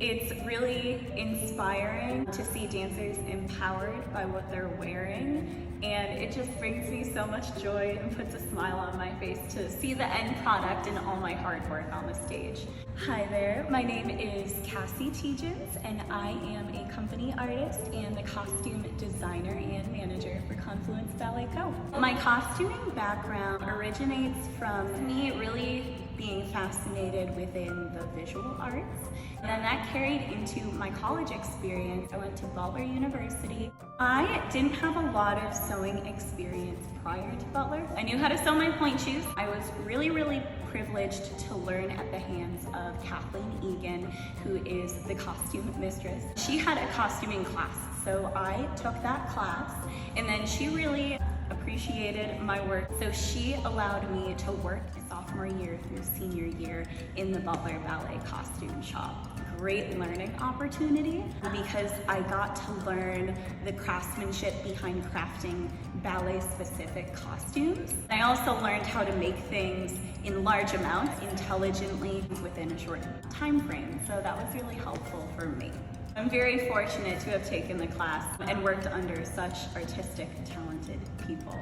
It's really inspiring to see dancers empowered by what they're wearing, and it just brings me so much joy and puts a smile on my face to see the end product and all my hard work on the stage. Hi there, my name is Kassi Tiedjens, and I am a company artist and the costume designer and manager for Confluence Ballet Co. My costuming background originates from me really being fascinated within the visual arts, and then that carried into my college experience. I went to Butler University. I didn't have a lot of sewing experience prior to Butler. I knew how to sew my point shoes. I was really privileged to learn at the hands of Kathleen Egan, who is the costume mistress. She had a costuming class, so I took that class, and then she really appreciated my work, so she allowed me to work sophomore year through senior year in the Butler Ballet costume shop. Great learning opportunity because I got to learn the craftsmanship behind crafting ballet-specific costumes. I also learned how to make things in large amounts intelligently within a short time frame, so that was really helpful for me. I'm very fortunate to have taken the class and worked under such artistic, talented people.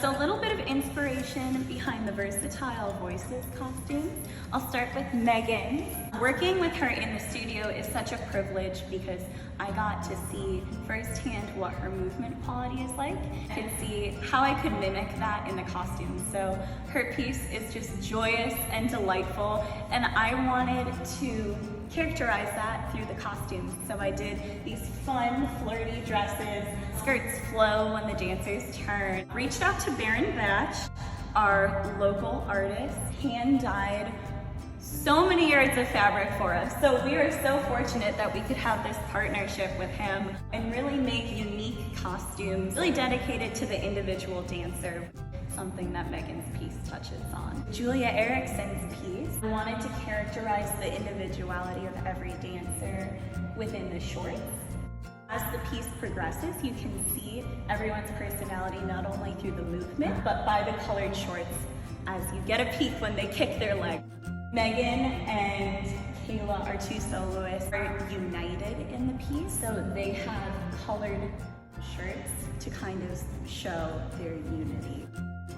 So a little bit of inspiration behind the Versatile Voices costumes. I'll start with Megan. Working with her in the studio is such a privilege because I got to see firsthand what her movement quality is like. I could see how I could mimic that in the costumes. So her piece is just joyous and delightful, and I wanted to characterize that through the costumes. So I did these fun, flirty dresses, skirts flow when the dancers turn. Reached out to Baron Batch, our local artist, hand-dyed so many yards of fabric for us. So we are so fortunate that we could have this partnership with him and really make unique costumes, really dedicated to the individual dancer. Something that Megan's piece touches on. Julia Erickson's piece wanted to characterize the individuality of every dancer within the shorts. As the piece progresses, you can see everyone's personality not only through the movement, but by the colored shorts as you get a peek when they kick their leg. Megan and Kayla, our two soloists, are united in the piece, so they have colored shirts to kind of show their unity.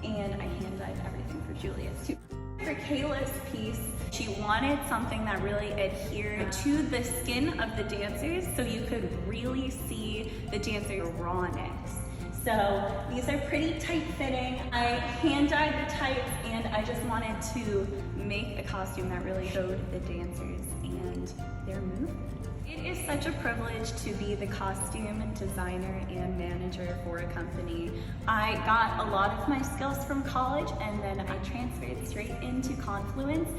And I hand-dyed everything for Julia's too. For Kayla's piece, she wanted something that really adhered to the skin of the dancers so you could really see the dancers' rawness. So these are pretty tight-fitting. I hand-dyed the tights, and I just wanted to make a costume that really showed the dancers and their movement. It is such a privilege to be the costume designer and manager for a company. I got a lot of my skills from college, and then I transferred straight into Confluence.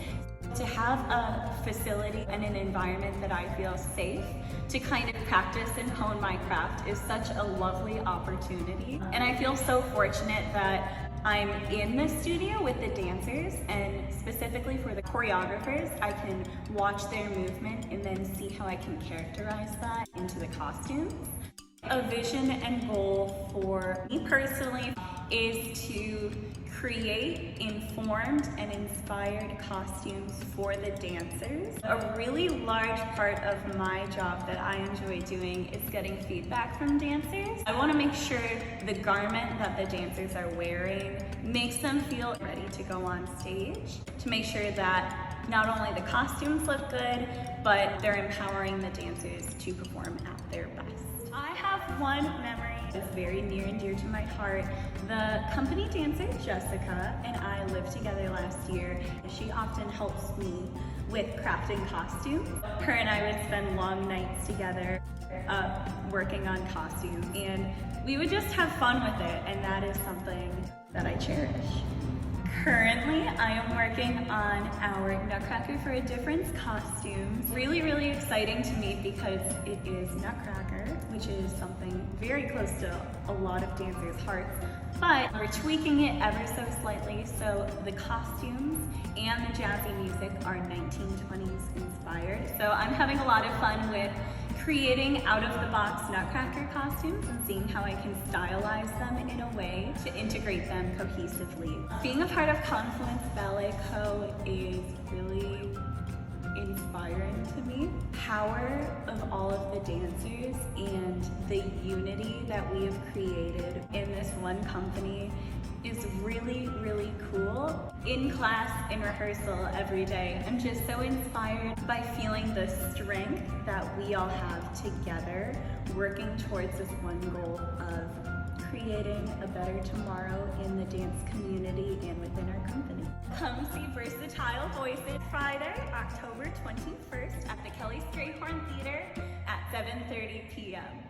To have a facility and an environment that I feel safe to kind of practice and hone my craft is such a lovely opportunity. And I feel so fortunate that I'm in the studio with the dancers, and specifically for the choreographers, I can watch their movement and then see how I can characterize that into the costumes. A vision and goal for me personally is to create informed and inspired costumes for the dancers. A really large part of my job that I enjoy doing is getting feedback from dancers. I want to make sure the garment that the dancers are wearing makes them feel ready to go on stage, to make sure that not only the costumes look good, but they're empowering the dancers to perform at their best. I have one memory that's very near and dear to my heart. The company dancer, Jessica, and I lived together last year. She often helps me with crafting costumes. Her and I would spend long nights together working on costumes, and we would just have fun with it, and that is something that I cherish. Currently, I am working on our Nutcracker for a Difference costumes. Really exciting to me because it is Nutcracker, which is something very close to a lot of dancers' hearts, but we're tweaking it ever so slightly so the costumes and the jazzy music are 1920s inspired. So I'm having a lot of fun with creating out-of-the-box Nutcracker costumes and seeing how I can stylize them in a way to integrate them cohesively. Being a part of Confluence Ballet Co. is really inspiring. inspiring to me. Power of all of the dancers and the unity that we have created in this one company is really, really cool. In class, in rehearsal, every day, I'm just so inspired by feeling the strength that we all have together, working towards this one goal of creating a better tomorrow in the dance community and within our company. Come see Versatile Voices Friday, October 21st at the Kelly Strayhorn Theater at 7:30 p.m.